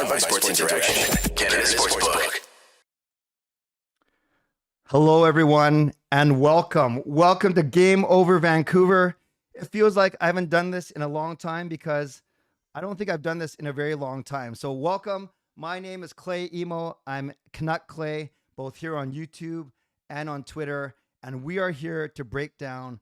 Powered by Sports Interaction, Canada's Sportsbook. Hello, everyone, and welcome. Welcome to Game Over Vancouver. It feels like I haven't done this in a long time because I don't think I've done this in a very long time. So welcome. My name is Clay Emo. I'm Canuck Clay, both here on YouTube and on Twitter. And we are here to break down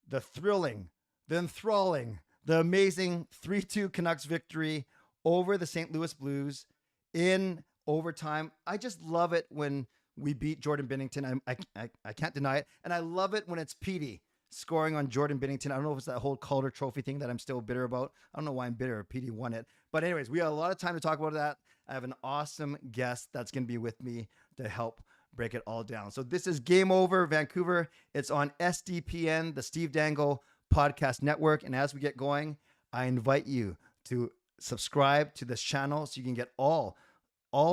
the thrilling, the enthralling, the amazing 3-2 Canucks victory over the St. Louis Blues in overtime. I just love it when we beat Jordan Binnington. I can't deny it. And I love it when it's Petey scoring on Jordan Binnington. I don't know if it's that whole Calder Trophy thing that I'm still bitter about. I don't know why I'm bitter. Petey won it. But anyways, we have a lot of time to talk about that. I have an awesome guest that's going to be with me to help break it all down. So this is Game Over Vancouver. It's on SDPN, the Steve Dangle Podcast Network. And as we get going, I invite you to subscribe to this channel so you can get all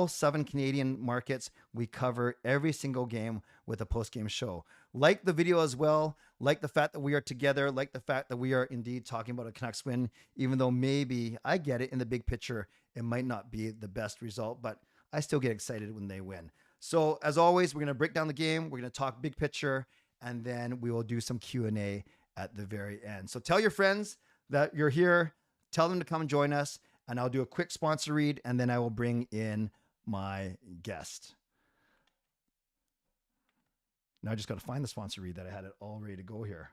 7 Canadian markets. We cover every single game with a post-game show. Like the video as well. Like the fact that we are together. Like the fact that we are indeed talking about a Canucks win, even though maybe, I get it, in the big picture, it might not be the best result, but I still get excited when they win. So as always, we're going to break down the game. We're going to talk big picture, and then we will do some Q&A at the very end. So tell your friends that you're here. Tell them to come and join us. And I'll do a quick sponsor read, and then I will bring in my guest. Now I just got to find the sponsor read that I had it all ready to go here.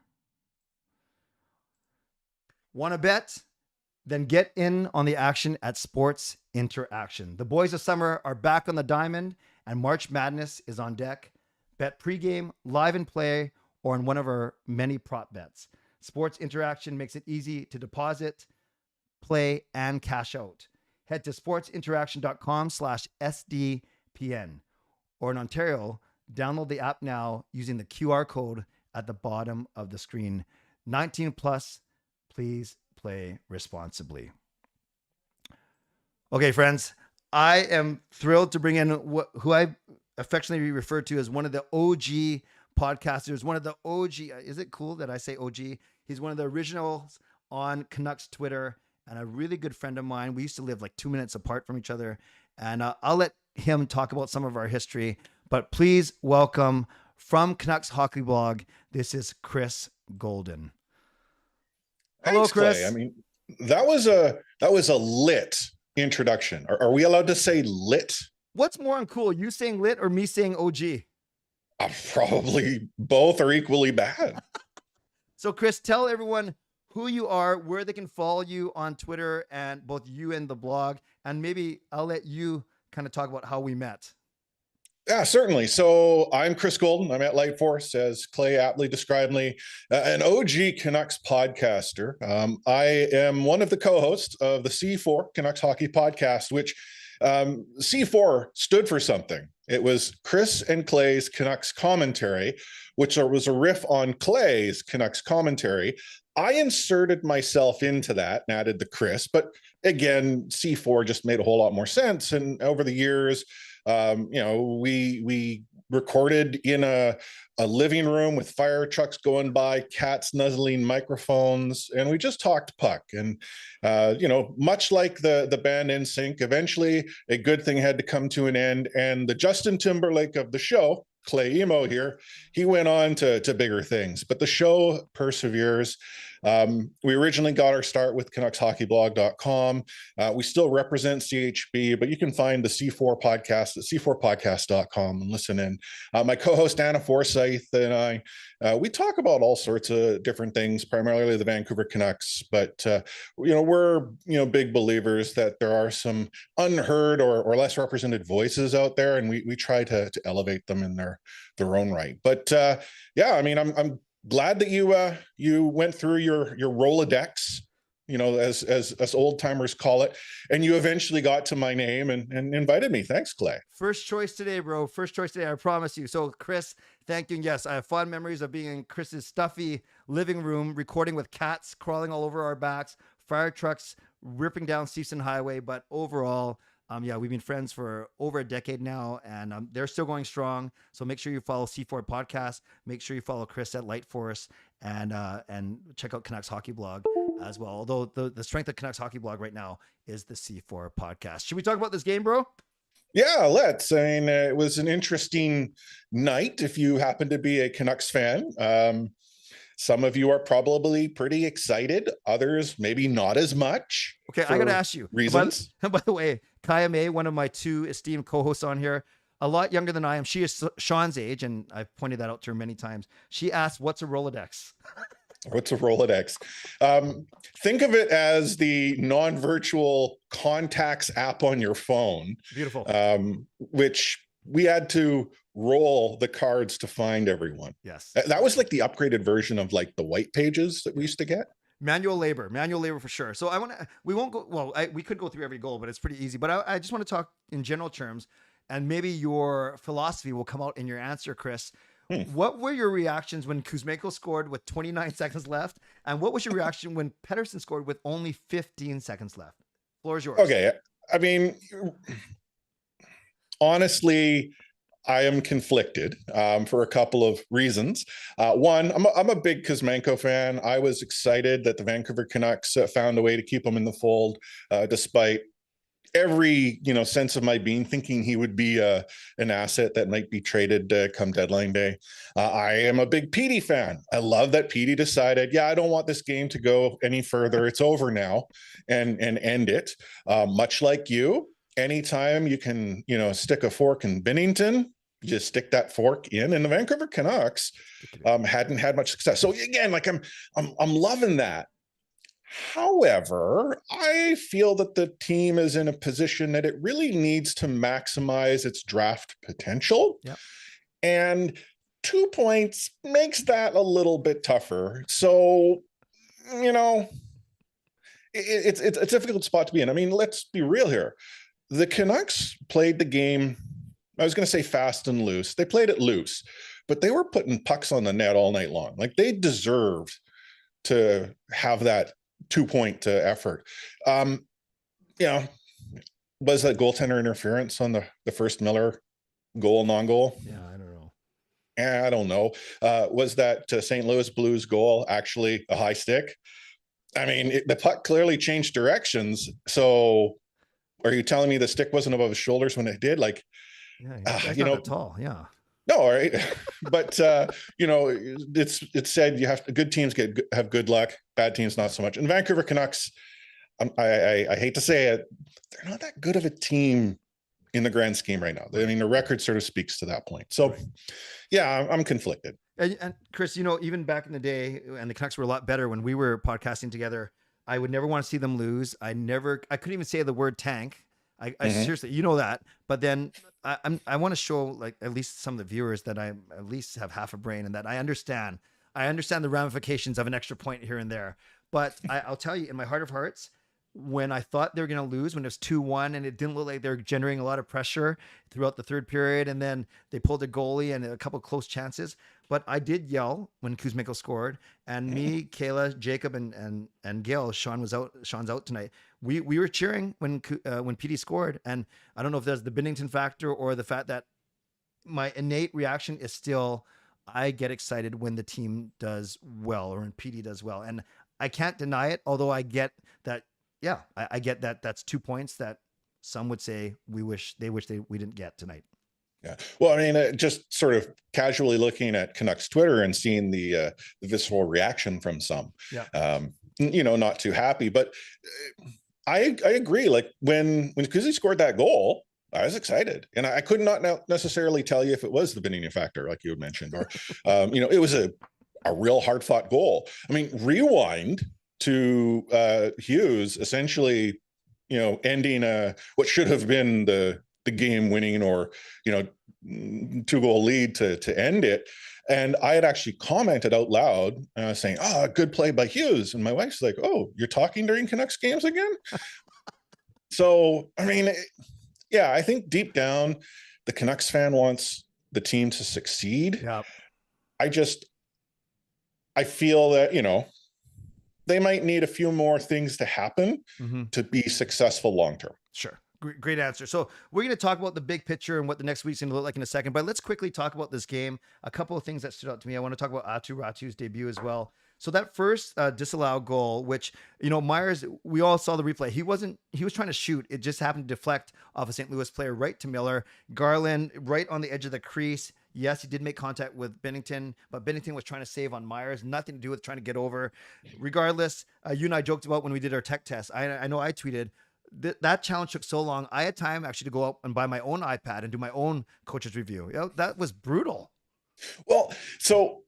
Want to bet? Then get in on the action at Sports Interaction. The boys of summer are back on the diamond, and March Madness is on deck. Bet pregame, live and play, or on one of our many prop bets. Sports Interaction makes it easy to deposit, play, and cash out. Head to sportsinteraction.com/SDPN. Or in Ontario, download the app now using the QR code at the bottom of the screen. 19 plus, please play responsibly. Okay, friends, I am thrilled to bring in who I affectionately refer to as one of the OG podcasters, one of the OG. Is it cool that I say OG? He's one of the originals on Canucks Twitter, and a really good friend of mine. We used to live like 2 minutes apart from each other. And I'll let him talk about some of our history. But please welcome from Canucks Hockey Blog, this is Chris Golden. Hello, Thanks, Chris. Clay. I mean, that was a lit introduction. Are we allowed to say lit? What's more uncool, you saying lit or me saying OG? Probably both are equally bad. So, Chris, tell everyone who you are, where they can follow you on Twitter, and both you and the blog. And maybe I'll let you kind of talk about how we met. Yeah, certainly. So I'm Chris Golden. I'm at Lightforce, as Clay aptly described me, an OG Canucks podcaster. I am one of the co-hosts of the C4 Canucks Hockey Podcast, which C4 stood for something. It was Chris and Clay's Canucks commentary, which was a riff on Clay's Canucks commentary. I inserted myself into that and added the Chris, but again, C4 just made a whole lot more sense. And over the years, we recorded in a living room with fire trucks going by, cats nuzzling microphones, and we just talked puck. And much like the band NSYNC, eventually a good thing had to come to an end. And the Justin Timberlake of the show, Clay Emo here, he went on to bigger things, but the show perseveres. We originally got our start with CanucksHockeyBlog.com. We still represent CHB, but you can find the C4 podcast at C4podcast.com and listen in. My co-host Anna Forsyth and I, we talk about all sorts of different things, primarily the Vancouver Canucks, but we're big believers that there are some unheard or less represented voices out there, and we try to elevate them in their own right. But I'm glad that you went through your Rolodex, as old timers call it, and you eventually got to my name and invited me. Thanks, Clay. First choice today, bro. First choice today, I promise you. So, Chris, thank you. And yes, I have fond memories of being in Chris's stuffy living room, recording with cats crawling all over our backs, fire trucks ripping down Season Highway. But overall, Yeah, we've been friends for over a decade now, and they're still going strong. So make sure you follow C4 Podcast. Make sure you follow Chris at Light Force, and check out Canucks Hockey Blog as well. Although the strength of Canucks Hockey Blog right now is the C4 Podcast. Should we talk about this game, bro? Yeah, let's. I mean, it was an interesting night if you happen to be a Canucks fan. Some of you are probably pretty excited. Others, maybe not as much. Okay, I got to ask you. Reasons. By the way, Kaya May, one of my two esteemed co-hosts on here, a lot younger than I am. She is Sean's age, and I've pointed that out to her many times. She asked, what's a Rolodex? What's a Rolodex? Think of it as the non-virtual contacts app on your phone. Beautiful. Which we had to roll the cards to find everyone. Yes. That was like the upgraded version of like the white pages that we used to get. Manual labor for sure. So we could go through every goal, but it's pretty easy. But I just want to talk in general terms, and maybe your philosophy will come out in your answer, Chris. What were your reactions when Kuzmenko scored with 29 seconds left? And what was your reaction when Pettersson scored with only 15 seconds left? Floor is yours. Okay. I mean, honestly, I am conflicted for a couple of reasons. One, I'm a big Kuzmenko fan. I was excited that the Vancouver Canucks found a way to keep him in the fold, despite every sense of my being thinking he would be an asset that might be traded come deadline day. I am a big Petey fan. I love that Petey decided, I don't want this game to go any further. It's over now, and end it. Much like you. Anytime you can, stick a fork in Binnington, you just stick that fork in. And the Vancouver Canucks hadn't had much success. So again, like I'm loving that. However, I feel that the team is in a position that it really needs to maximize its draft potential. Yep. And 2 points makes that a little bit tougher. So, it's a difficult spot to be in. I mean, let's be real here. The Canucks played the game, I was going to say fast and loose. They played it loose, but they were putting pucks on the net all night long. Like, they deserved to have that 2-point effort. Was that goaltender interference on the first Miller goal, non-goal? Yeah, I don't know. I don't know. Was that St. Louis Blues goal actually a high stick? I mean, the puck clearly changed directions. So are you telling me the stick wasn't above his shoulders when it did? Like, that's not that tall. Yeah. No, all right. But it's said good teams have good luck, bad teams not so much. And Vancouver Canucks, I hate to say it, they're not that good of a team in the grand scheme right now. I mean, the record sort of speaks to that point. So, yeah, I'm conflicted. And Chris, even back in the day, and the Canucks were a lot better when we were podcasting together, I would never want to see them lose. I couldn't even say the word tank. I seriously, that. But then I want to show, like, at least some of the viewers that I at least have half a brain and that I understand the ramifications of an extra point here and there. But I'll tell you, in my heart of hearts, when I thought they were going to lose, when it was 2-1 and it didn't look like they were generating a lot of pressure throughout the third period, and then they pulled a goalie and a couple of close chances. But I did yell when Kuzmenko scored, and me, Kayla, Jacob, and Gail, Sean's out tonight. We were cheering when PD scored, and I don't know if that's the Binnington factor or the fact that my innate reaction is still, I get excited when the team does well or when PD does well, and I can't deny it. Although I get that. Yeah, I get that. That's 2 points that some would say we wish we didn't get tonight. Yeah. Well, I mean, just sort of casually looking at Canucks Twitter and seeing the visceral reaction from some, not too happy. But I agree. Like when Kuzi scored that goal, I was excited, and I could not necessarily tell you if it was the Binnington factor, like you had mentioned, or it was a real hard fought goal. I mean, rewind to Hughes essentially, ending what should have been the game winning or 2-goal lead to end it. And I had actually commented out loud saying, good play by Hughes. And my wife's like, oh, you're talking during Canucks games again? So, I mean, I think deep down the Canucks fan wants the team to succeed. Yeah. I feel that, they might need a few more things to happen to be successful long-term. Sure. Great answer. So we're going to talk about the big picture and what the next week's going to look like in a second, but let's quickly talk about this game. A couple of things that stood out to me. I want to talk about Atu Ratu's debut as well. So that first disallowed goal, which, Myers, we all saw the replay. He was trying to shoot. It just happened to deflect off a St. Louis player right to Miller. Garland right on the edge of the crease. Yes, he did make contact with Binnington, but Binnington was trying to save on Myers. Nothing to do with trying to get over. Regardless, you and I joked about when we did our tech test. I know I tweeted, that challenge took so long. I had time actually to go out and buy my own iPad and do my own coach's review. That was brutal. Well, so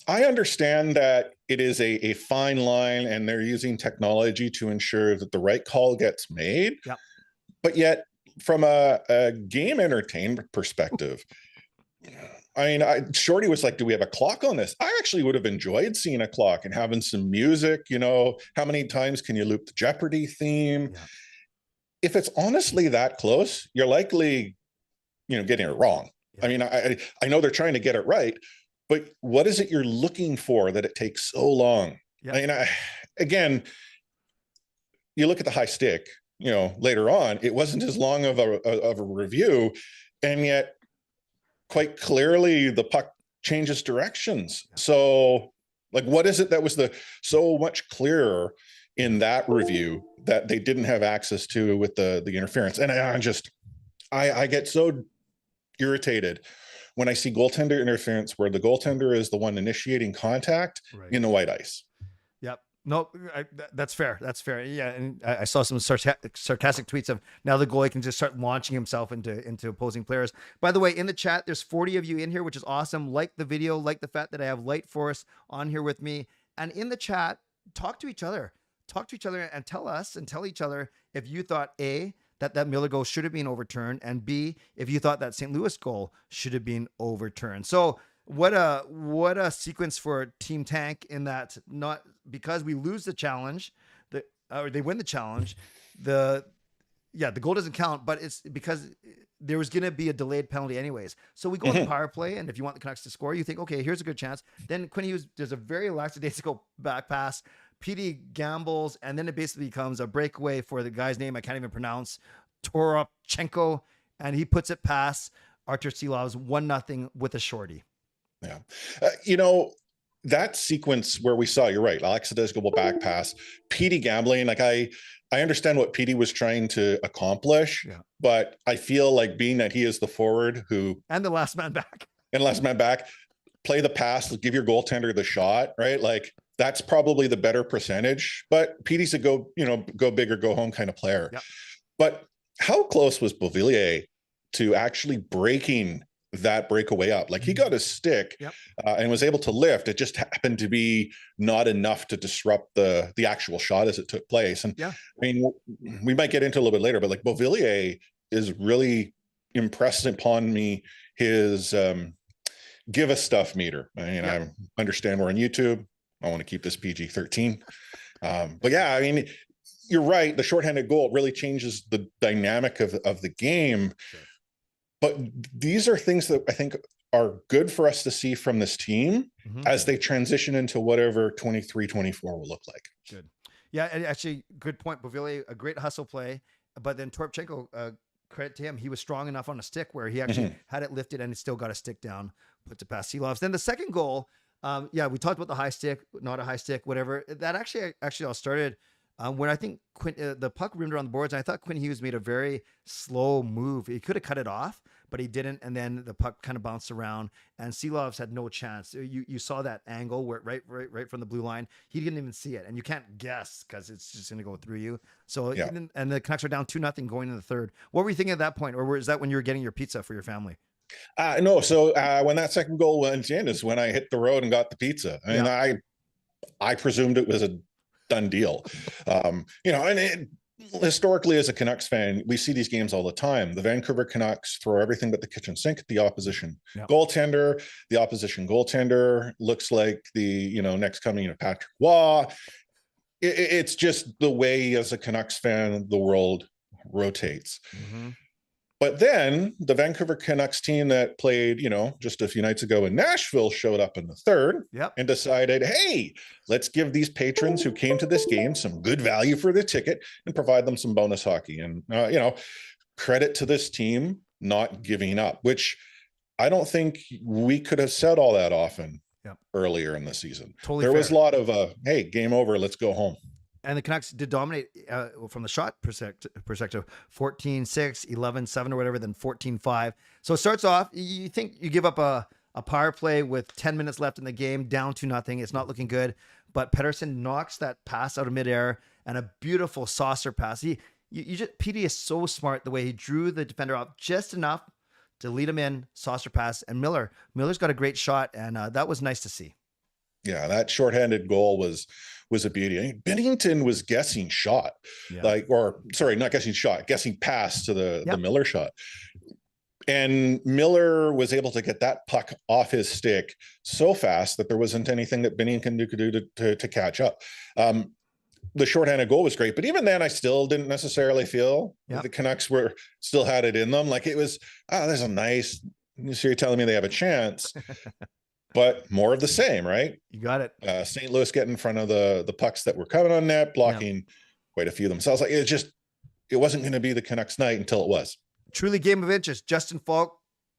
I understand that it is a fine line and they're using technology to ensure that the right call gets made. Yep. But yet, from a game entertainment perspective, I mean, Shorty was like, do we have a clock on this? I actually would have enjoyed seeing a clock and having some music. How many times can you loop the Jeopardy theme? Yeah. If it's honestly that close, you're likely, getting it wrong. Yeah. I mean, I know they're trying to get it right, but what is it you're looking for that it takes so long? Yeah. I mean, again, you look at the high stick, later on, it wasn't as long of a review, and yet quite clearly the puck changes directions. Yeah. So, like, what is it that was so much clearer in that review that they didn't have access to with the interference? And I get so irritated when I see goaltender interference where the goaltender is the one initiating contact in the white ice. Yep. No, that's fair. That's fair. Yeah. And I saw some sarcastic tweets of now the goalie can just start launching himself into opposing players. By the way, in the chat, there's 40 of you in here, which is awesome. Like the video, like the fact that I have Light Force on here with me. And in the chat, talk to each other and tell each other if you thought A, that Miller goal should have been overturned, and B, if you thought that St. Louis goal should have been overturned. So what a sequence for Team Tank, in that not because we lose the challenge, or they win the challenge, the goal doesn't count, but it's because there was going to be a delayed penalty anyways. So we go on the power play, and if you want the Canucks to score, you think, okay, here's a good chance. Then Quinn Hughes, there's a very lackadaisical back pass. PD gambles, and then it basically becomes a breakaway for the guy's name I can't even pronounce, Toropchenko, and he puts it past Artur Silov's 1-0 with a shorty. Yeah. That sequence where we saw, you're right, lackadaisical back pass, PD gambling, like I understand what PD was trying to accomplish, but I feel like being that he is the forward and the last man back, play the pass, give your goaltender the shot, right? Like, that's probably the better percentage, but PD's a go big or go home kind of player. Yep. But how close was Beauvillier to actually breaking that breakaway up? Like, he got his stick and was able to lift. It just happened to be not enough to disrupt the actual shot as it took place. And I mean, we might get into a little bit later, but like, Beauvillier is really impressed upon me, his give us stuff meter. I mean, I understand we're on YouTube. I want to keep this PG-13. But yeah, I mean, you're right. The shorthanded goal really changes the dynamic of the game. Sure. But these are things that I think are good for us to see from this team as they transition into whatever 23-24 will look like. Good. Yeah, and actually, good point. Beauvillier, a great hustle play. But then Toropchenko, credit to him, he was strong enough on a stick where he actually had it lifted and he still got a stick down, put it past Silovs. Then the second goal, we talked about the high stick, not a high stick, whatever. That actually all started when I think the puck rimmed around the boards, and I thought Quinn Hughes made a very slow move. He could have cut it off, but he didn't, and then the puck kind of bounced around, and Silovs had no chance. You saw that angle where right from the blue line. He didn't even see it, and you can't guess because it's just going to go through you. So, and the Canucks are down 2-0 going into the third. What were you thinking at that point, or is that when you were getting your pizza for your family? No. So when that second goal went in is when I hit the road and got the pizza. I mean, I presumed it was a done deal. And historically, as a Canucks fan, we see these games all the time. The Vancouver Canucks throw everything but the kitchen sink at the opposition goaltender. The opposition goaltender looks like the next coming of Patrick Waugh. It's just the way, as a Canucks fan, the world rotates. But then the Vancouver Canucks team that played, just a few nights ago in Nashville showed up in the third and decided, hey, let's give these patrons who came to this game some good value for the ticket and provide them some bonus hockey. And, credit to this team not giving up, which I don't think we could have said all that often earlier in the season. Totally there fair. was a lot of, hey, game over, let's go home. And the Canucks did dominate from the shot perspective, 14-6, 11-7 or whatever, then 14-5. So it starts off, you think you give up a power play with 10 minutes left in the game, down 2-0. It's not looking good. But Pettersson knocks that pass out of midair and a beautiful saucer pass. Petey is so smart the way he drew the defender off just enough to lead him in, saucer pass. And Miller's got a great shot, and that was nice to see. Yeah, that shorthanded goal was a beauty. I think Bennington was guessing shot, guessing pass to the Miller shot. And Miller was able to get that puck off his stick so fast that there wasn't anything that Bennington could do to catch up. The shorthanded goal was great, but even then I still didn't necessarily feel that the Canucks still had it in them. Like it was, there's a nice, so you're telling me they have a chance. But more of the same, right? You got it. St. Louis get in front of the pucks that were coming on net, blocking quite a few themselves. Like it wasn't going to be the Canucks night until it was. Truly game of interest. Justin Falk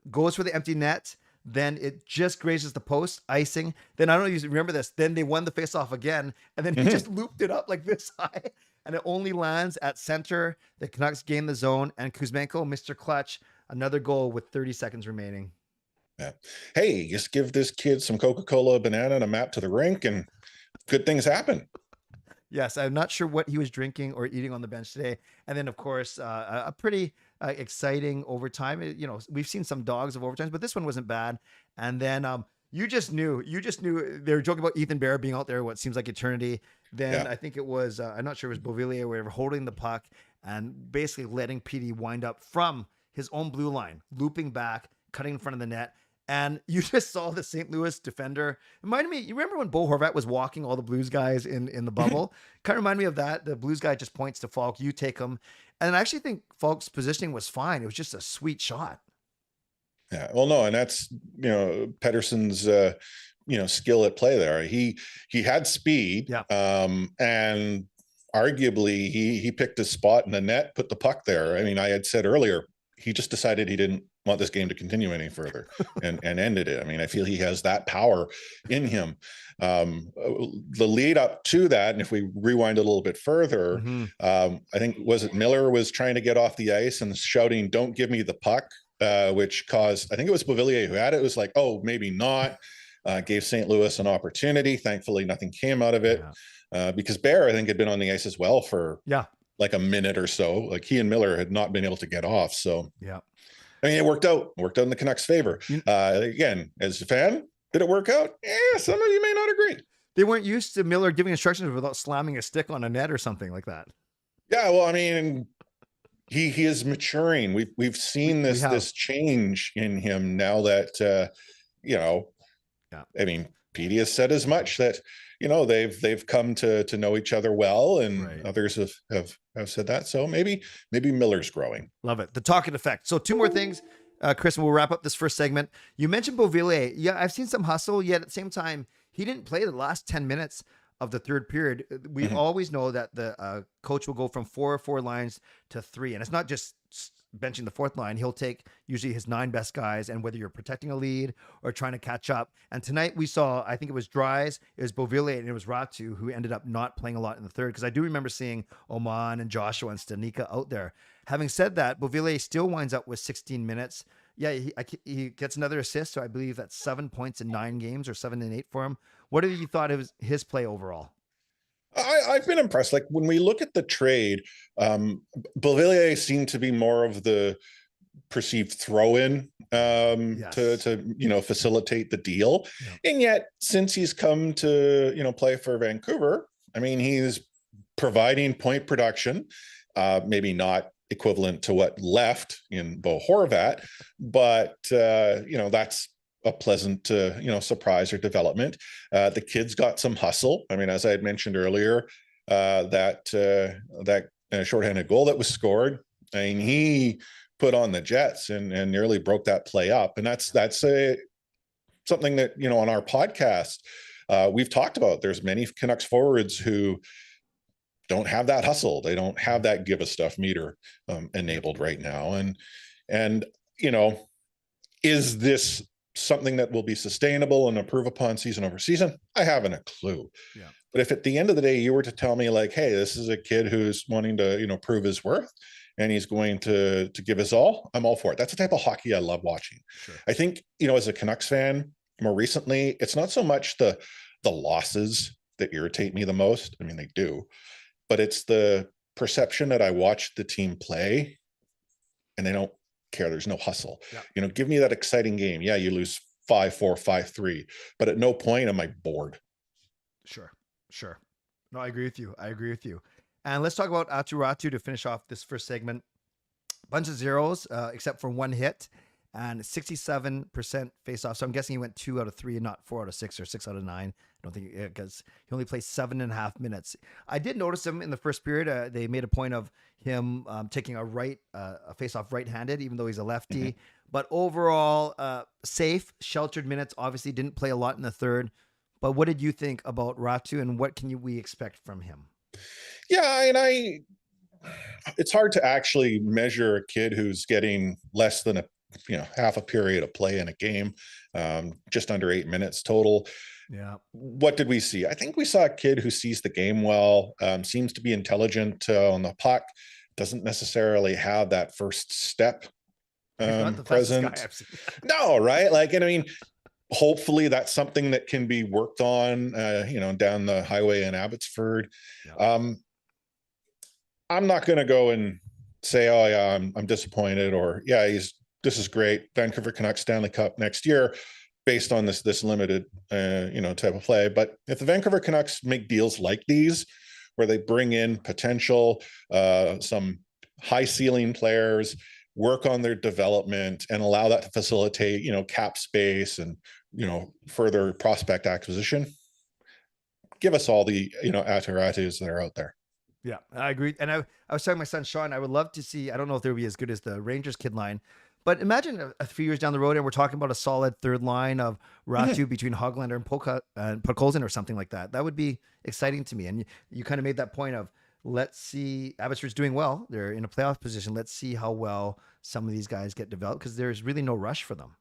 goes for the empty net. Then it just grazes the post, icing. Then I don't know if you remember this. Then they won the faceoff again. And then he just looped it up like this high. And it only lands at center. The Canucks gain the zone. And Kuzmenko, Mr. Clutch, another goal with 30 seconds remaining. Yeah. Hey, just give this kid some Coca-Cola, a banana, and a map to the rink, and good things happen. Yes, I'm not sure what he was drinking or eating on the bench today. And then, of course, a pretty exciting overtime. We've seen some dogs of overtimes, but this one wasn't bad. And then you just knew they were joking about Ethan Bear being out there what seems like eternity. Then I think it was, I'm not sure it was Beauvillier or whatever, holding the puck and basically letting Petey wind up from his own blue line, looping back, cutting in front of the net. And you just saw the St. Louis defender. Reminded me, you remember when Bo Horvat was walking all the Blues guys in the bubble? Kind of remind me of that. The Blues guy just points to Falk, you take him. And I actually think Falk's positioning was fine. It was just a sweet shot. Yeah, well, no, and that's, Pettersson's, skill at play there. He had speed, and arguably he picked his spot in the net, put the puck there. I mean, I had said earlier, he just decided he didn't want this game to continue any further and ended it. I mean, I feel he has that power in him. The lead up to that, and if we rewind a little bit further, I think, Miller was trying to get off the ice and shouting, "Don't give me the puck," which caused, I think it was Beauvillier who had it. It was like, oh, maybe not. Gave St. Louis an opportunity. Thankfully, nothing came out of it because Bear, I think, had been on the ice as well for like a minute or so. Like he and Miller had not been able to get off. So I mean, it worked out in the Canucks' favor. Again, as a fan, did it work out? Yeah, some of you may not agree. They weren't used to Miller giving instructions without slamming a stick on a net or something like that. Yeah, well, I mean, he is maturing. We've seen this change in him now that I mean, Petey has said as much that they've come to know each other well, and others have said that. So maybe Miller's growing. Love it. The talking effect. So two more things, Chris, and we'll wrap up this first segment. You mentioned Beauvillier. Yeah, I've seen some hustle, yet at the same time, he didn't play the last 10 minutes of the third period. We always know that the coach will go from 4 lines to 3, and it's not just benching the fourth line. He'll take usually his 9 best guys, and whether you're protecting a lead or trying to catch up. And tonight we saw, I think it was Dries, it was Beauvillier, and it was Ratu who ended up not playing a lot in the third, because I do remember seeing Oman and Joshua and Stanika out there. Having said that, Beauvillier still winds up with 16 minutes. Yeah, he gets another assist, so I believe that's 7 points in 9 games, or 7 and 8 for him. What have you thought of his play overall? I've been impressed. Like when we look at the trade, Beauvillier seemed to be more of the perceived throw-in to facilitate the deal. And yet, since he's come to play for Vancouver, I mean, he's providing point production, maybe not equivalent to what left in Bo Horvat, but that's a pleasant, surprise or development. The kid's got some hustle. I mean, as I had mentioned earlier, that shorthanded goal that was scored, I mean, he put on the Jets and nearly broke that play up. And that's something that, on our podcast, we've talked about. There's many Canucks forwards who don't have that hustle. They don't have that give us stuff meter enabled right now. And is this something that will be sustainable and improve upon season over season? I haven't a clue. Yeah. But if at the end of the day you were to tell me like, hey, this is a kid who's wanting to, prove his worth and he's going to give his all, I'm all for it. That's the type of hockey I love watching. Sure. I think, as a Canucks fan, more recently, it's not so much the losses that irritate me the most. I mean, they do, but it's the perception that I watch the team play and they don't care. There's no hustle. Yeah. Give me that exciting game. Yeah, you lose 5-4, 5-3, but at no point am I bored. Sure. No, I agree with you. And let's talk about Aatu Räty to finish off this first segment. Bunch of zeros, except for one hit, and 67% face-off. So I'm guessing he went 2 out of 3 and not 4 out of 6 or 6 out of 9. I don't think, because he only played 7.5 minutes. I did notice him in the first period. They made a point of him taking a face-off right-handed, even though he's a lefty. Mm-hmm. But overall, safe, sheltered minutes. Obviously didn't play a lot in the third. But what did you think about Räty, and what can we expect from him? Yeah, and it's hard to actually measure a kid who's getting less than half a period of play in a game, just under 8 minutes total. Yeah. What did we see? I think we saw a kid who sees the game well, seems to be intelligent on the puck, doesn't necessarily have that first step present. No, right? Hopefully that's something that can be worked on, down the highway in Abbotsford. Yeah. I'm not going to go and say, oh yeah, I'm disappointed, or yeah, this is great. Vancouver Canucks Stanley Cup next year based on this limited, type of play. But if the Vancouver Canucks make deals like these, where they bring in potential, some high ceiling players, work on their development and allow that to facilitate, cap space and, further prospect acquisition, give us all the, Aatu Rätys that are out there. Yeah, I agree. And I was telling my son, Sean, I would love to see, I don't know if they'll be as good as the Rangers kid line, but imagine a few years down the road and we're talking about a solid third line of Räty between Höglander and Podkolzin or something like that. That would be exciting to me. And you kind of made that point of, let's see, Abbotsford's doing well. They're in a playoff position. Let's see how well some of these guys get developed, because there's really no rush for them.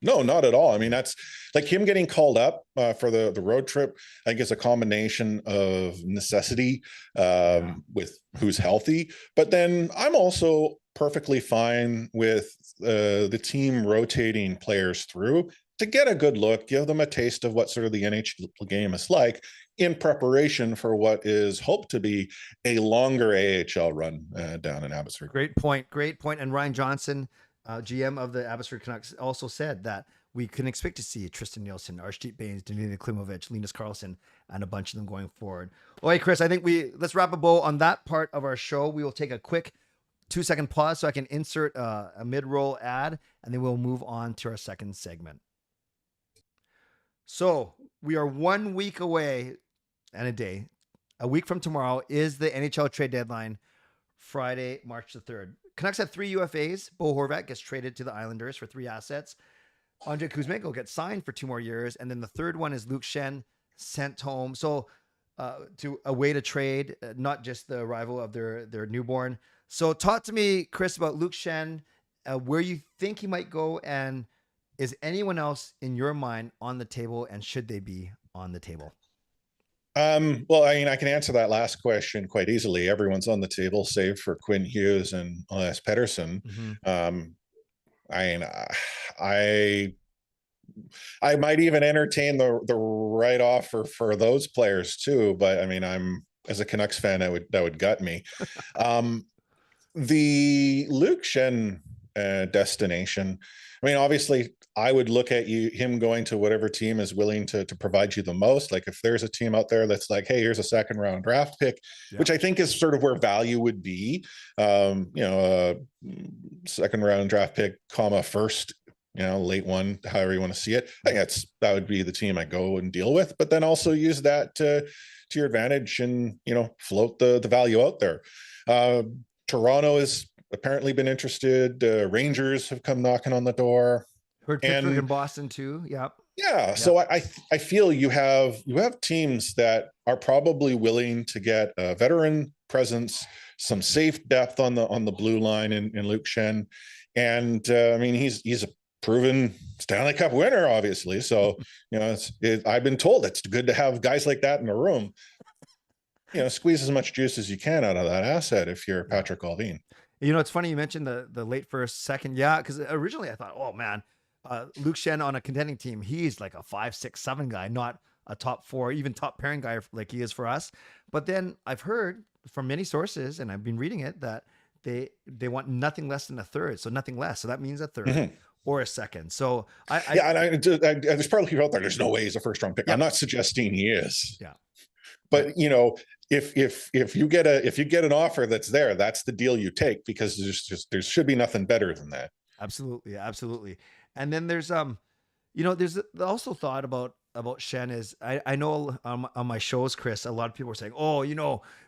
No, not at all. I mean, that's like him getting called up for the road trip. I think it's a combination of necessity with who's healthy. But then I'm also perfectly fine with the team rotating players through to get a good look, give them a taste of what sort of the NHL game is like in preparation for what is hoped to be a longer AHL run down in Abbotsford. Great point. And Ryan Johnson, GM of the Abbotsford Canucks, also said that we can expect to see Tristan Nielsen, Arshdeep Bains, Danila Klimovich, Linus Karlsson, and a bunch of them going forward. All right, Chris, I think let's wrap a bow on that part of our show. We will take a quick 2-second pause so I can insert a mid-roll ad, and then we'll move on to our second segment. So we are 1 week away and a day. A week from tomorrow is the NHL trade deadline, Friday, March the 3rd. Canucks have 3 UFAs. Bo Horvat gets traded to the Islanders for 3 assets. Andrei Kuzmenko gets signed for 2 more years. And then the third one is Luke Schenn sent home. So to a way to trade, not just the arrival of their newborn. So talk to me, Chris, about Luke Schenn, where you think he might go, and is anyone else in your mind on the table, and should they be on the table? Well, I mean, I can answer that last question quite easily. Everyone's on the table, save for Quinn Hughes and Elias Pettersson. Mm-hmm. I might even entertain the right offer for those players too. But I mean, as a Canucks fan, that would gut me. The Luke Schenn destination. I mean, obviously, I would look at him going to whatever team is willing to provide you the most. Like if there's a team out there that's like, hey, here's a 2nd round draft pick, which I think is sort of where value would be, a 2nd round draft pick, first, late one, however you want to see it. I think that would be the team I go and deal with, but then also use that to your advantage and, float the value out there. Toronto is apparently been interested. Rangers have come knocking on the door. Heard Pittsburgh and Boston too. Yep. Yeah. So I feel you have teams that are probably willing to get a veteran presence, some safe depth on the blue line in Luke Schenn. And I mean, he's a proven Stanley Cup winner, obviously. So, I've been told it's good to have guys like that in the room. Squeeze as much juice as you can out of that asset if you're Patrick Allvin. It's funny you mentioned the late first, second. Yeah, because originally I thought, oh man, Luke Schenn on a contending team, he's like a 5, 6, 7 guy, not a top 4, even top pairing guy like he is for us. But then I've heard from many sources, and I've been reading it, that they want nothing less than a third, so nothing less. So that means a third or a second. So there's probably people out there. There's no way he's a first round pick. Yeah. I'm not suggesting he is. Yeah, but if you get an offer that's there, that's the deal you take, because there should be nothing better than that. Absolutely. And then there's there's also thought about Schenn is I know on my shows, Chris, a lot of people were saying, oh,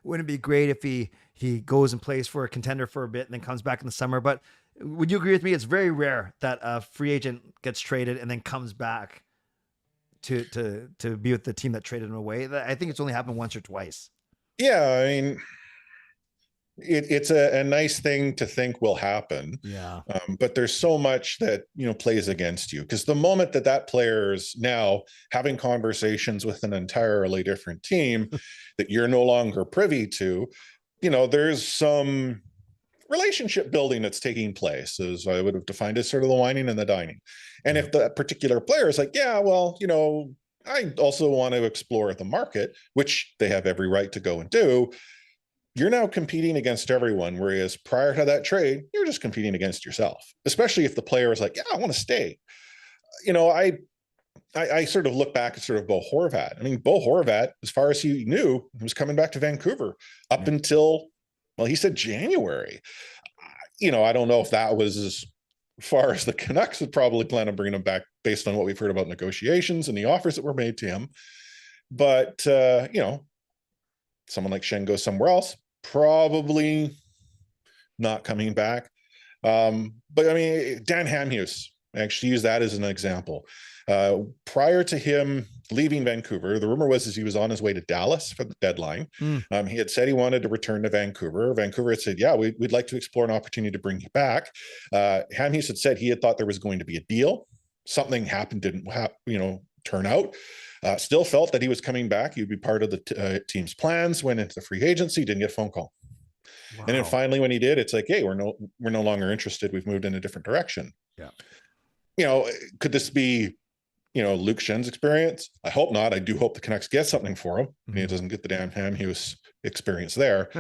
wouldn't it be great if he goes and plays for a contender for a bit and then comes back in the summer? But would you agree with me? It's very rare that a free agent gets traded and then comes back to be with the team that traded him away. I think it's only happened once or twice. Yeah, I mean, it's a nice thing to think will happen. Yeah. But there's so much that, plays against you, because the moment that player's now having conversations with an entirely different team that you're no longer privy to, there's some relationship building that's taking place, as I would have defined as sort of the whining and the dining. And if that particular player is like, yeah, well, I also want to explore the market, which they have every right to go and do, you're now competing against everyone. Whereas prior to that trade, you're just competing against yourself, especially if the player is like, yeah, I want to stay. I sort of look back at sort of Bo Horvat. I mean, Bo Horvat, as far as he knew, he was coming back to Vancouver up until, well, he said January. I don't know if that was as far as the Canucks would probably plan on bringing him back based on what we've heard about negotiations and the offers that were made to him. But, someone like Schenn goes somewhere else, probably not coming back. But I mean, Dan Hamhuis, I actually use that as an example. Prior to him leaving Vancouver, the rumor was he was on his way to Dallas for the deadline. He had said he wanted to return to Vancouver. Vancouver had said, yeah, we'd like to explore an opportunity to bring you back. Hamhuis had said he had thought there was going to be a deal. Something happened, didn't turn out. Still felt that he was coming back. He'd be part of the team's plans. Went into the free agency, didn't get a phone call. Wow. And then finally, when he did, it's like, hey, we're no longer interested. We've moved in a different direction. Yeah. Could this be, Luke Schenn's experience? I hope not. I do hope the Canucks get something for him. And he doesn't get the damn Hamhuis experience there.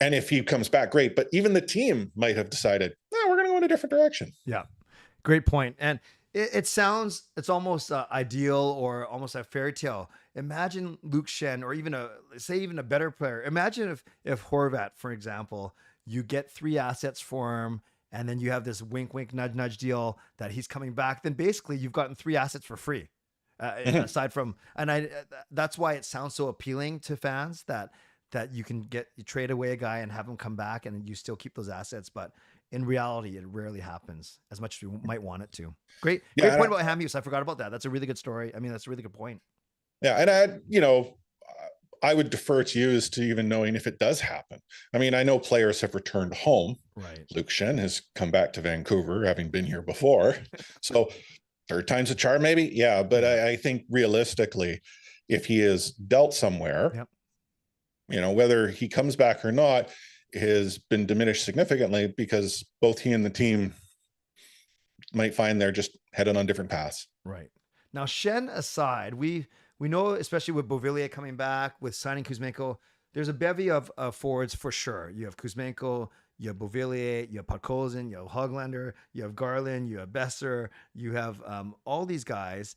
And if he comes back, great. But even the team might have decided, no, we're going to go in a different direction. Yeah. Great point. And it sounds, it's almost ideal or almost a fairy tale. Imagine Luke Schenn, or even a better player. Imagine if Horvat, for example, you get 3 assets for him, and then you have this wink, wink, nudge, nudge deal that he's coming back. Then basically you've gotten 3 assets for free. Aside from, that's why it sounds so appealing to fans that you trade away a guy and have him come back and you still keep those assets. But in reality, it rarely happens as much as we might want it to. Great point about Hamhuis. I forgot about that. That's a really good story. I mean, that's a really good point. Yeah. And I would defer to you as to even knowing if it does happen. I mean, I know players have returned home. Right. Luke Schenn has come back to Vancouver, having been here before. So third time's a charm, maybe. Yeah. But I think realistically, if he is dealt somewhere, whether he comes back or not has been diminished significantly, because both he and the team might find they're just headed on different paths. Right. Now, Schenn aside, we know, especially with Beauvillier coming back, with signing Kuzmenko, there's a bevy of forwards for sure. You have Kuzmenko, you have Beauvillier, you have Podkolzin, you have Höglander, you have Garland, you have Besser, you have all these guys.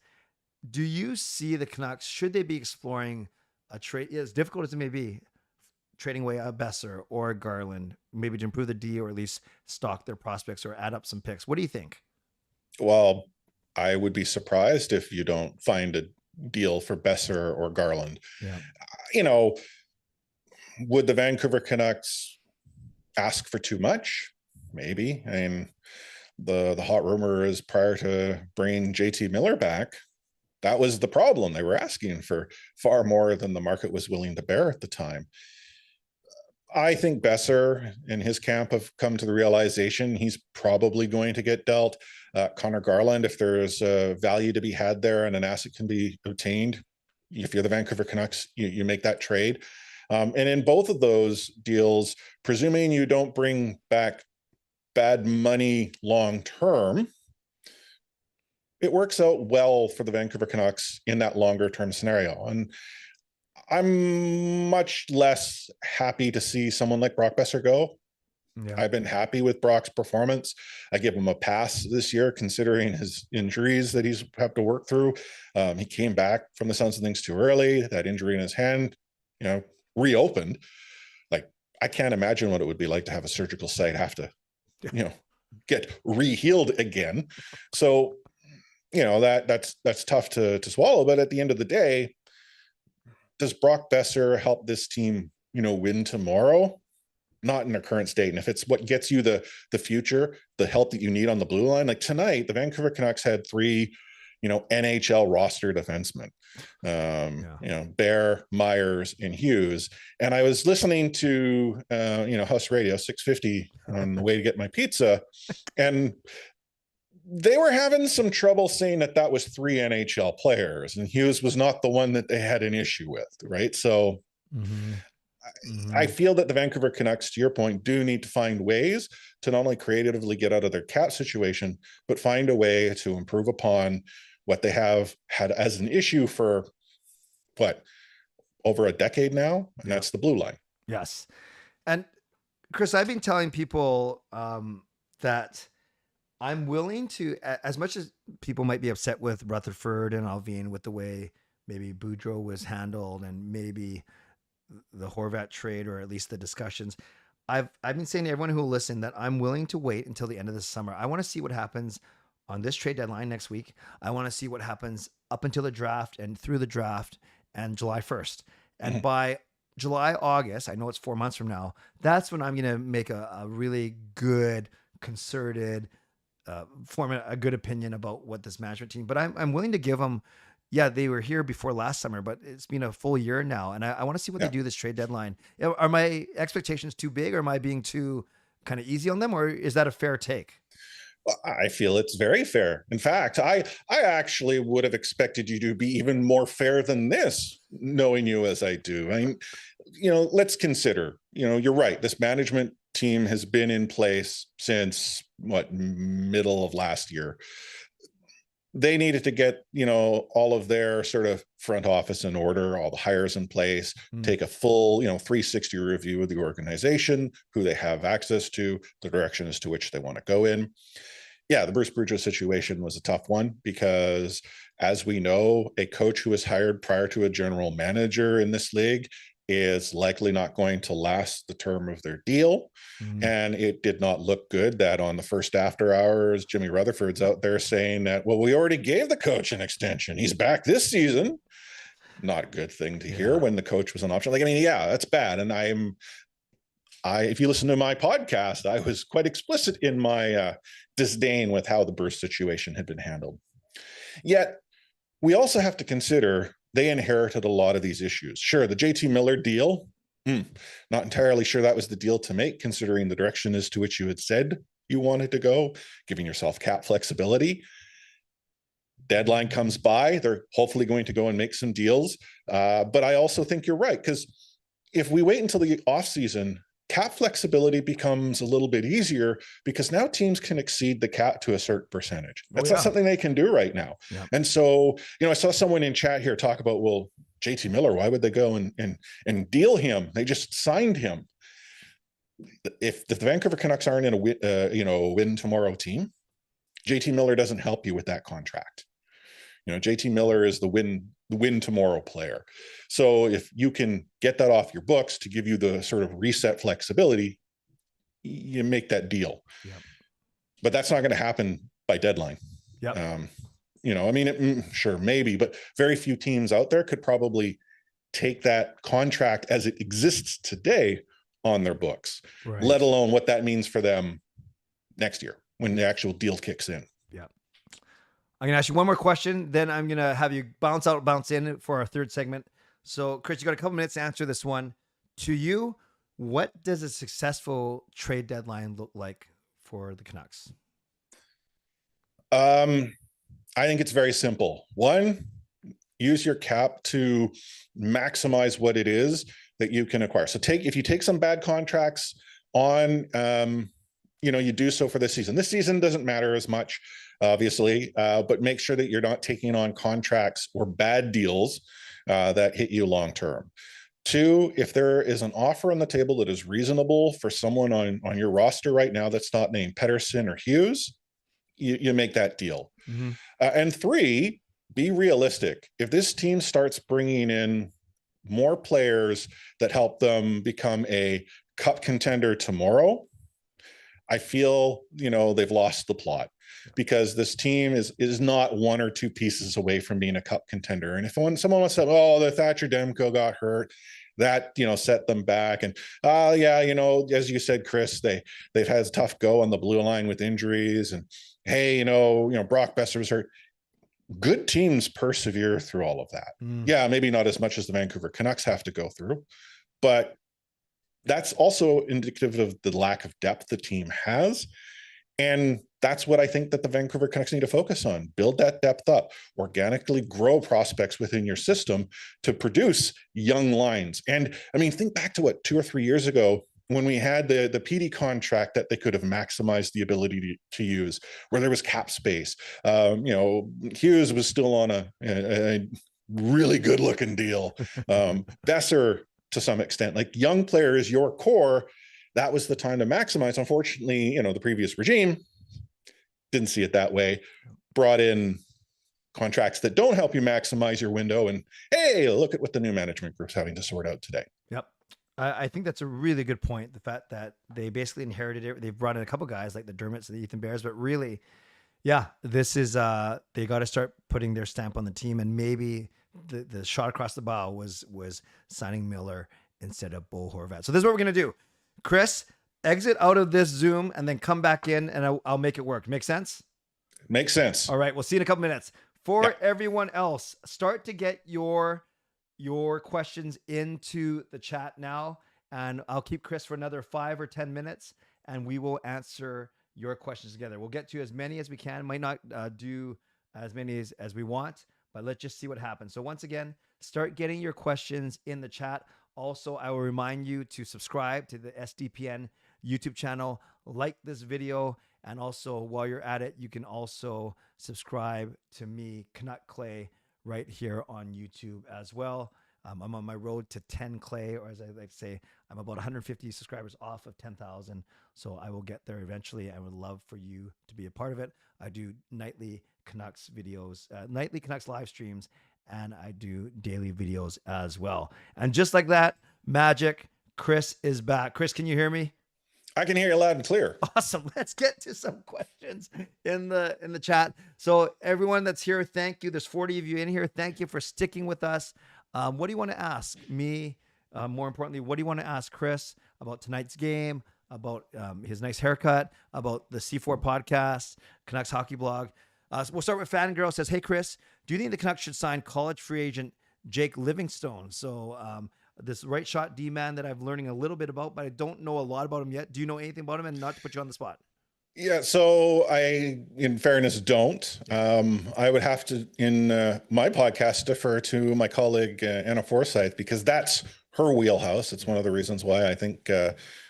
Do you see the Canucks, should they be exploring a trade, as difficult as it may be, trading away a Besser or a Garland, maybe to improve the D or at least stock their prospects or add up some picks? What do you think? Well, I would be surprised if you don't find a deal for Besser or Garland. Yeah. Would the Vancouver Canucks ask for too much? maybe. I mean, the hot rumor is prior to bringing JT Miller back, that was the problem. They were asking for far more than the market was willing to bear at the time. I think Besser and his camp have come to the realization he's probably going to get dealt. Connor Garland, if there's value to be had there and an asset can be obtained, if you're the Vancouver Canucks, you make that trade. And in both of those deals, presuming you don't bring back bad money long term, it works out well for the Vancouver Canucks in that longer term scenario. And I'm much less happy to see someone like Brock Besser go. Yeah. I've been happy with Brock's performance. I give him a pass this year, considering his injuries that he's had to work through. He came back from the sounds of things too early. That injury in his hand, reopened. Like, I can't imagine what it would be like to have a surgical site have to, get re-healed again. So, that's tough to swallow. But at the end of the day, does Brock Besser help this team, win tomorrow? Not in their current state. And if it's what gets you the future, the help that you need on the blue line, like tonight, the Vancouver Canucks had 3, NHL roster defensemen, Bear, Myers, and Hughes. And I was listening to, House Radio 650 on the way to get my pizza, and they were having some trouble saying that was 3 NHL players, and Hughes was not the one that they had an issue with, right? So I feel that the Vancouver Canucks, to your point, do need to find ways to not only creatively get out of their cap situation, but find a way to improve upon what they have had as an issue for, over a decade now, and that's the blue line. Yes. And Chris, I've been telling people that I'm willing to, as much as people might be upset with Rutherford and Alvin with the way maybe Boudreau was handled and maybe the Horvat trade, or at least the discussions, I've been saying to everyone who will listen that I'm willing to wait until the end of the summer. I want to see what happens on this trade deadline next week. I want to see what happens up until the draft and through the draft and July 1st. And by July, August, I know it's 4 months from now, that's when I'm going to make a really good, concerted, form a good opinion about what this management team, but I'm willing to give them, they were here before last summer, but it's been a full year now. And I want to see what they do this trade deadline. Are my expectations too big, or am I being too kind of easy on them, or is that a fair take? I feel it's very fair. In fact, I actually would have expected you to be even more fair than this, knowing you as I do. I mean, let's consider, you're right. This management team has been in place since middle of last year. They needed to get, all of their sort of front office in order, all the hires in place, take a full, 360 review of the organization, who they have access to, the direction as to which they want to go in. Yeah, the Bruce Boudreau situation was a tough one because, as we know, a coach who was hired prior to a general manager in this league is likely not going to last the term of their deal. And it did not look good that on the first after hours, Jimmy Rutherford's out there saying that, well, we already gave the coach an extension. He's back this season. Not a good thing to hear when the coach was an option. That's bad. And if you listen to my podcast, I was quite explicit in my disdain with how the Bruce situation had been handled. Yet we also have to consider they inherited a lot of these issues. Sure, the JT Miller deal, not entirely sure that was the deal to make, considering the direction as to which you had said you wanted to go, giving yourself cap flexibility. Deadline comes by, they're hopefully going to go and make some deals. But I also think you're right, because if we wait until the offseason, cap flexibility becomes a little bit easier because now teams can exceed the cap to a certain percentage. That's not something they can do right now. And so, I saw someone in chat here talk about, well, JT Miller, why would they go and deal him? They just signed him. If the Vancouver Canucks aren't in a win tomorrow team, JT Miller doesn't help you with that contract. JT Miller is the win tomorrow player. So if you can get that off your books to give you the sort of reset flexibility, you make that deal. But that's not going to happen by deadline. Sure, maybe, but very few teams out there could probably take that contract as it exists today on their books, let alone what that means for them next year when the actual deal kicks in. Yeah. I'm going to ask you one more question. Then I'm going to have you bounce out, bounce in for our third segment. So, Chris, you got a couple minutes to answer this one. To you, what does a successful trade deadline look like for the Canucks? I think it's very simple. One, use your cap to maximize what it is that you can acquire. So if you take some bad contracts on, you do so for this season. This season doesn't matter as much, obviously, but make sure that you're not taking on contracts or bad deals that hit you long term. Two, if there is an offer on the table that is reasonable for someone on your roster right now that's not named Pettersson or Hughes, you make that deal. Mm-hmm. And three, be realistic. If this team starts bringing in more players that help them become a cup contender tomorrow, I feel, they've lost the plot, because this team is not one or two pieces away from being a cup contender. And if someone wants to say, oh, the Thatcher Demko got hurt, that, set them back. And as you said, Chris, they've had a tough go on the blue line with injuries. And hey, Brock Besser was hurt. Good teams persevere through all of that. Yeah, maybe not as much as the Vancouver Canucks have to go through, but that's also indicative of the lack of depth the team has. And that's what I think that the Vancouver Canucks need to focus on. Build that depth up, organically grow prospects within your system to produce young lines. And I mean, think back to 2 or 3 years ago when we had the PD contract that they could have maximized the ability to use, where there was cap space. Hughes was still on a really good looking deal. Besser, to some extent, like young players, your core, that was the time to maximize. Unfortunately, the previous regime didn't see it that way, brought in contracts that don't help you maximize your window. And hey, look at what the new management group's having to sort out today. Yep. I think that's a really good point. The fact that they basically inherited it. They've brought in a couple guys like the Dermots and the Ethan Bears, but really, yeah, this is, they got to start putting their stamp on the team. And maybe the shot across the bow was signing Miller instead of Bo Horvat. So this is what we're going to do. Chris, exit out of this Zoom and then come back in, and I'll make it work. Make sense? Makes sense. All right. We'll see you in a couple minutes. For everyone else, start to get your questions into the chat now, and I'll keep Chris for another 5 or 10 minutes, and we will answer your questions together. We'll get to as many as we can. Might not do as many as we want, but let's just see what happens. So once again, start getting your questions in the chat. Also, I will remind you to subscribe to the SDPN YouTube channel, like this video, and also while you're at it, you can also subscribe to me, Canuck Clay, right here on YouTube as well. I'm on my road to 10 Clay, or as I like to say, I'm about 150 subscribers off of 10,000. So I will get there eventually. I would love for you to be a part of it. I do nightly Canucks videos, nightly Canucks live streams, and I do daily videos as well. And just like that, magic, Chris is back. Chris, can you hear me? I can hear you loud and clear. Awesome. Let's get to some questions in the chat. So everyone that's here, thank you. There's 40 of you in here. Thank you for sticking with us. What do you want to ask me? More importantly, what do you want to ask Chris about tonight's game, about his nice haircut, about the C4 podcast, Canucks Hockey Blog? So we'll start with Fangirl. Says, hey, Chris, do you think the Canucks should sign college free agent Jake Livingstone? So this right shot D-man that I'm learning a little bit about, but I don't know a lot about him yet. Do you know anything about him? And not to put you on the spot. Yeah, so I, in fairness, don't. I would have to, in my podcast, defer to my colleague, Anna Forsyth, because that's her wheelhouse. It's one of the reasons why I think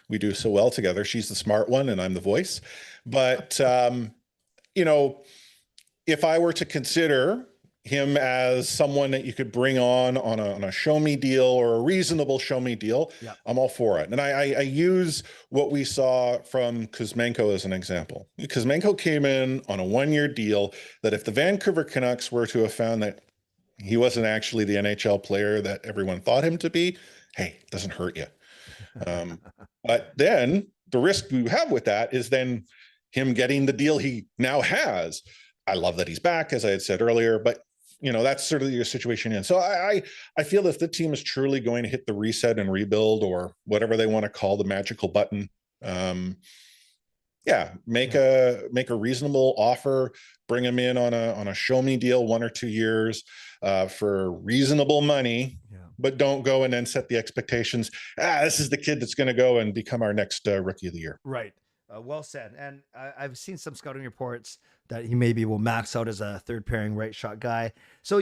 we do so well together. She's the smart one and I'm the voice. But, if I were to consider him as someone that you could bring on a show me deal or a reasonable show me deal, I'm all for it. And I use what we saw from Kuzmenko as an example. Kuzmenko came in on a 1-year deal that if the Vancouver Canucks were to have found that he wasn't actually the NHL player that everyone thought him to be, hey, it doesn't hurt you. But then the risk you have with that is then him getting the deal he now has. I love that he's back, as I had said earlier, but that's sort of your situation in. So I feel if the team is truly going to hit the reset and rebuild, or whatever they want to call the magical button, make a reasonable offer, bring him in on a show me deal, 1 or 2 years for reasonable money, but don't go and then set the expectations. This is the kid that's going to go and become our next rookie of the year. Right. Well said. And I've seen some scouting reports that he maybe will max out as a third pairing right shot guy. So,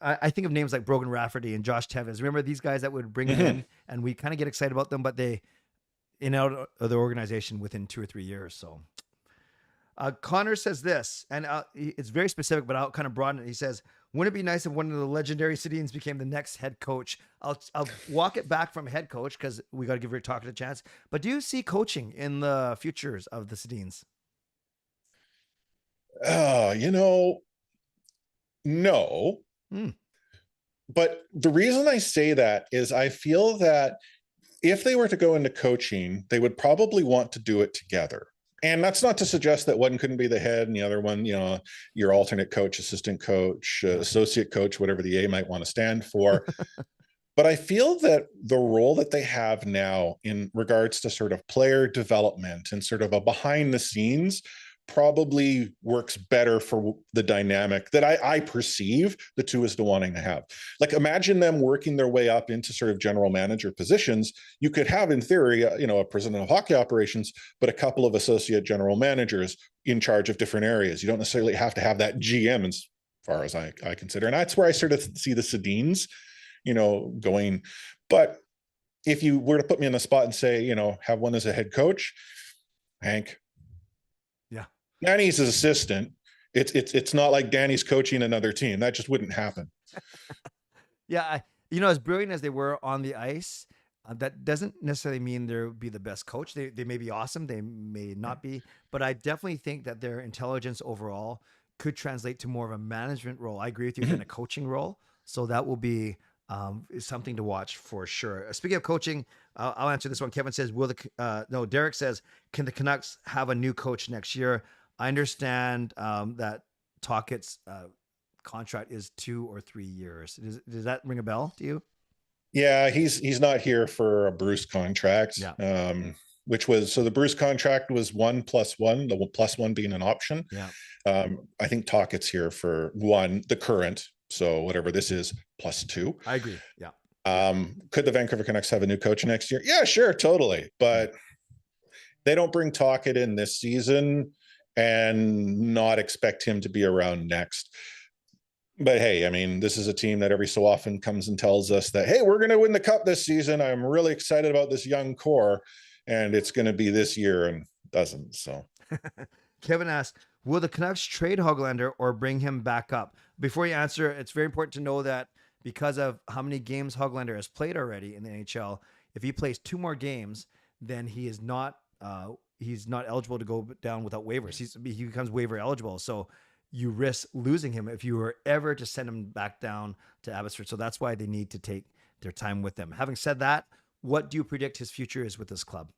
I think of names like Brogan Rafferty and Josh Tevez. Remember these guys that would bring him in, and we kind of get excited about them, but they in out of the organization within 2 or 3 years. So Connor says this, and it's very specific, but I'll kind of broaden it. He says, wouldn't it be nice if one of the legendary Sedins became the next head coach? I'll walk it back from head coach because we got to give your talk a chance. But do you see coaching in the futures of the Sedins? No. But the reason I say that is I feel that if they were to go into coaching, they would probably want to do it together. And that's not to suggest that one couldn't be the head and the other one, your alternate coach, assistant coach, associate coach, whatever the A might want to stand for. But I feel that the role that they have now in regards to sort of player development and sort of a behind the scenes probably works better for the dynamic that I perceive the two is wanting to have. Like, imagine them working their way up into sort of general manager positions. You could have, in theory, a president of hockey operations, but a couple of associate general managers in charge of different areas. You don't necessarily have to have that GM as far as I consider. And that's where I sort of see the Sedins, going. But if you were to put me in the spot and say, have one as a head coach, Hank. Danny's his assistant. It's not like Danny's coaching another team. That just wouldn't happen. As brilliant as they were on the ice, that doesn't necessarily mean they'll be the best coach. They may be awesome. They may not be. But I definitely think that their intelligence overall could translate to more of a management role. I agree with you, than a coaching role. So that will be something to watch for sure. Speaking of coaching, I'll answer this one. Kevin says, Derek says, can the Canucks have a new coach next year? I understand that Tocchet's contract is 2 or 3 years. Does that ring a bell to you? Yeah, he's not here for a Bruce contract. Which was, so the Bruce contract was 1+1, the +1 being an option. I think Tocchet's here for 1, the current. So whatever this is, +2. I agree. Could the Vancouver Canucks have a new coach next year? Yeah, sure, totally. But they don't bring Tocchet in this season and not expect him to be around next. But hey, I mean, this is a team that every so often comes and tells us that, hey, we're going to win the cup this season. I'm really excited about this young core, and it's going to be this year, and doesn't. So Kevin asked, will the Canucks trade Höglander or bring him back up? Before you answer, it's very important to know that because of how many games Höglander has played already in the NHL, if he plays 2 more games, then he is not he's not eligible to go down without waivers. He becomes waiver eligible. So you risk losing him if you were ever to send him back down to Abbotsford. So that's why they need to take their time with them. Having said that, what do you predict his future is with this club?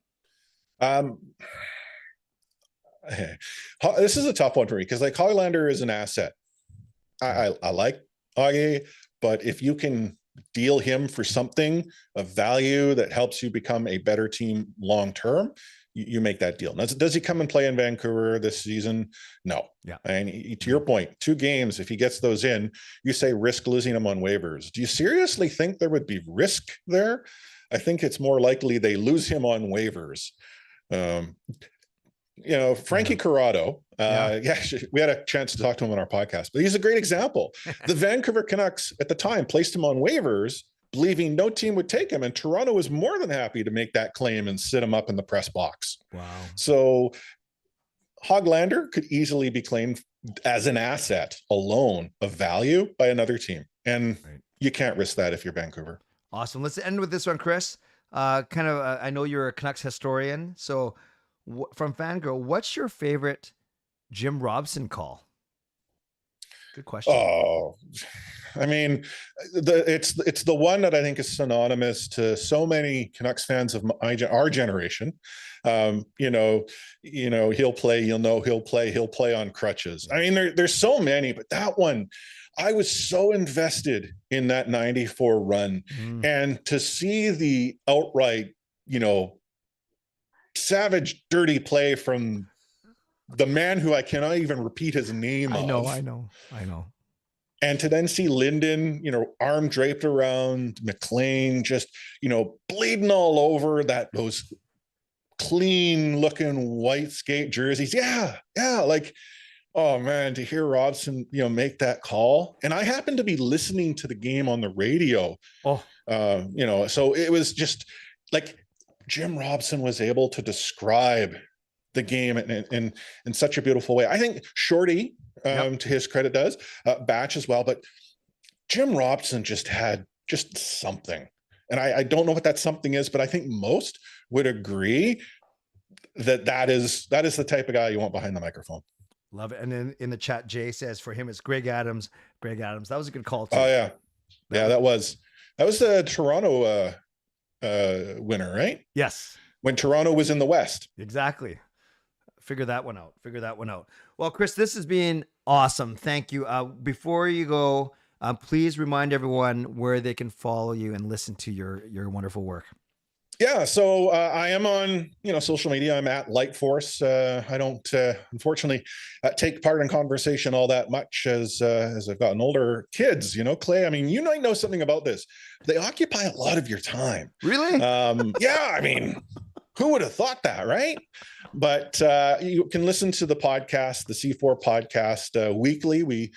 This is a tough one for me because Höglander is an asset. I like Augie, but if you can deal him for something of value that helps you become a better team long term, you make that deal. Now, does he come and play in Vancouver this season? No. And to your point, 2 games, if he gets those in, you say risk losing him on waivers. Do you seriously think there would be risk there? I think it's more likely they lose him on waivers. Frankie Corrado, we had a chance to talk to him on our podcast, but he's a great example. The Vancouver Canucks at the time placed him on waivers, believing no team would take him, and Toronto was more than happy to make that claim and sit him up in the press box. Wow. So Höglander could easily be claimed as an asset alone of value by another team, and you can't risk that if you're Vancouver. Awesome. Let's end with this one, Chris. I know you're a Canucks historian, so from Fangirl, what's your favorite Jim Robson call? Good question. Oh, I mean, it's the one that I think is synonymous to so many Canucks fans of our generation. He'll play, he'll play on crutches. I mean, there's so many, but that one, I was so invested in that 94 run, and to see the outright, savage, dirty play from the man who I cannot even repeat his name I know. And to then see Linden, arm draped around McLean, just, bleeding all over those clean looking white skate jerseys. Yeah. Like, oh man, to hear Robson, make that call. And I happened to be listening to the game on the radio. Oh, So it was just like Jim Robson was able to describe the game in such a beautiful way. I think Shorty, to his credit, does Batch as well, but Jim Robson just had something, and I don't know what that something is, but I think most would agree that is the type of guy you want behind the microphone. Love it. And then in the chat, Jay says for him it's Greg Adams. That was a good call too. Oh yeah, that was the Toronto winner, right? Yes, when Toronto was in the West. Exactly. Figure that one out. Well, Chris, this has been awesome. Thank you. Before you go, please remind everyone where they can follow you and listen to your wonderful work. Yeah, so I am on social media. I'm at Lightforce. I don't unfortunately take part in conversation all that much as I've gotten older. Kids, Clay. I mean, you might know something about this. They occupy a lot of your time. Really? Yeah. I mean, who would have thought that, right? But you can listen to the podcast, the C4 podcast, weekly. We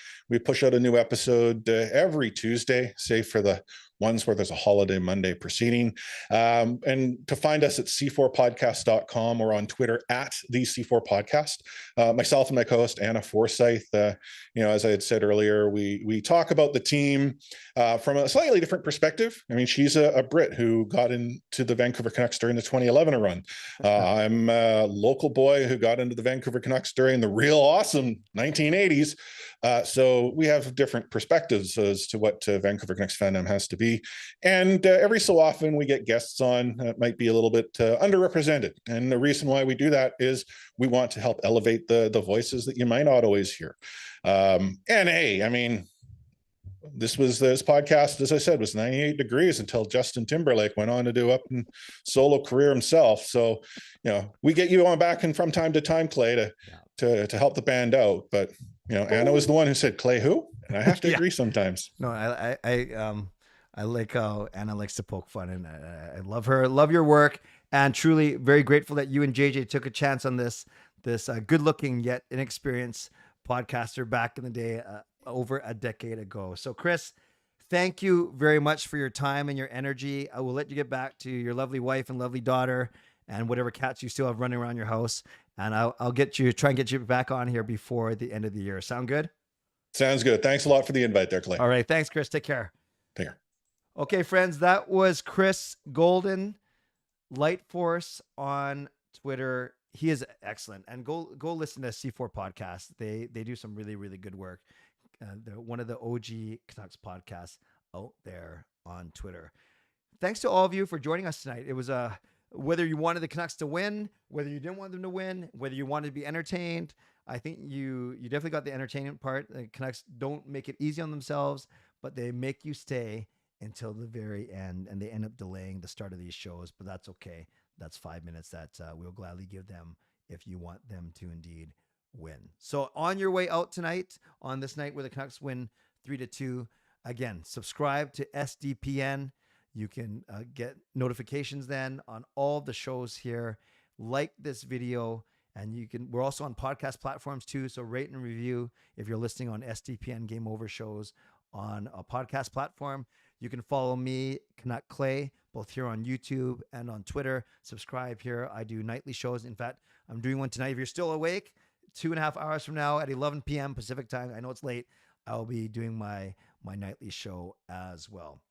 push out a new episode every Tuesday, save for the ones where there's a holiday Monday proceeding. And to find us at c4podcast.com or on Twitter at the C4 Podcast. Myself and my co-host Anna Forsyth, as I had said earlier, we talk about the team from a slightly different perspective. I mean, she's a Brit who got into the Vancouver Canucks during the 2011 run. I'm a local boy who got into the Vancouver Canucks during the real awesome 1980s. So we have different perspectives as to what Vancouver Canucks fandom has to be. And every so often we get guests on that might be a little bit underrepresented. And the reason why we do that is we want to help elevate the voices that you might not always hear. And hey, I mean, this podcast, as I said, was 98 degrees until Justin Timberlake went on to do up and solo career himself. So, we get you on back and from time to time, Clay, to help the band out. But, Anna was the one who said, Clay, who? And I have to agree sometimes. No, I like how Anna likes to poke fun, and I love her. Love your work, and truly very grateful that you and JJ took a chance on this good-looking yet inexperienced podcaster back in the day, over a decade ago. So, Chris, thank you very much for your time and your energy. I will let you get back to your lovely wife and lovely daughter and whatever cats you still have running around your house. And I'll try and get you back on here before the end of the year. Sound good? Sounds good. Thanks a lot for the invite there, Clay. All right. Thanks, Chris. Take care. Take care. Okay, friends, that was Chris Golden, Lightforce on Twitter. He is excellent. And go listen to C4 podcast. They do some really, really good work. They're one of the OG Canucks podcasts out there on Twitter. Thanks to all of you for joining us tonight. It was whether you wanted the Canucks to win, whether you didn't want them to win, whether you wanted to be entertained. I think you definitely got the entertainment part. The Canucks don't make it easy on themselves, but they make you stay until the very end, and they end up delaying the start of these shows, but that's okay. That's 5 minutes that we'll gladly give them if you want them to indeed win. So on your way out tonight, on this night where the Canucks win 3-2, again, subscribe to SDPN. You can get notifications then on all the shows here. Like this video, and we're also on podcast platforms too. So rate and review if you're listening on SDPN Game Over shows on a podcast platform. You can follow me, Canuck Clay, both here on YouTube and on Twitter. Subscribe here. I do nightly shows. In fact, I'm doing one tonight. If you're still awake, 2.5 hours from now at 11 p.m. Pacific time, I know it's late, I'll be doing my nightly show as well.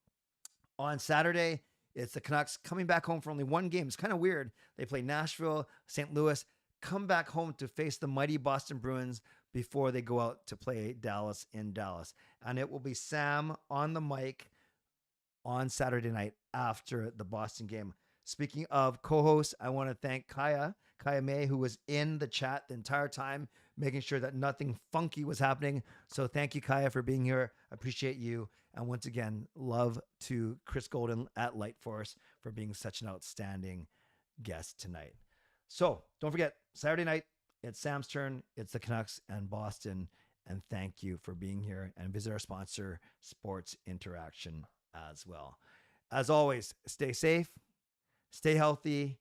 On Saturday, it's the Canucks coming back home for only one game. It's kind of weird. They play Nashville, St. Louis, come back home to face the mighty Boston Bruins before they go out to play Dallas in Dallas. And it will be Sam on the mic on Saturday night after the Boston game. Speaking of co-hosts, I want to thank Kaya May, who was in the chat the entire time, making sure that nothing funky was happening. So thank you, Kaya, for being here. I appreciate you. And once again, love to Chris Golden at Lightforce for being such an outstanding guest tonight. So don't forget, Saturday night, it's Sam's turn. It's the Canucks and Boston. And thank you for being here, and visit our sponsor, Sports Interaction, as well. As always, stay safe, stay healthy,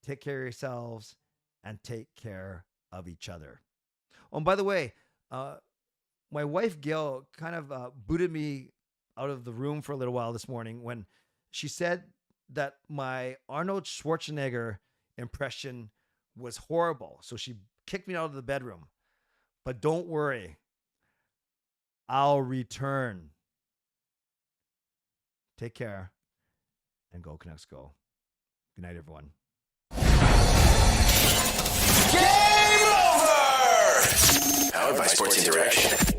take care of yourselves, and take care of each other. Oh, and by the way, my wife, Gail, kind of booted me out of the room for a little while this morning when she said that my Arnold Schwarzenegger impression was horrible. So she kicked me out of the bedroom. But don't worry, I'll return. Take care, and go Canucks go. Good night, everyone. Game over! Powered by Sports Interaction.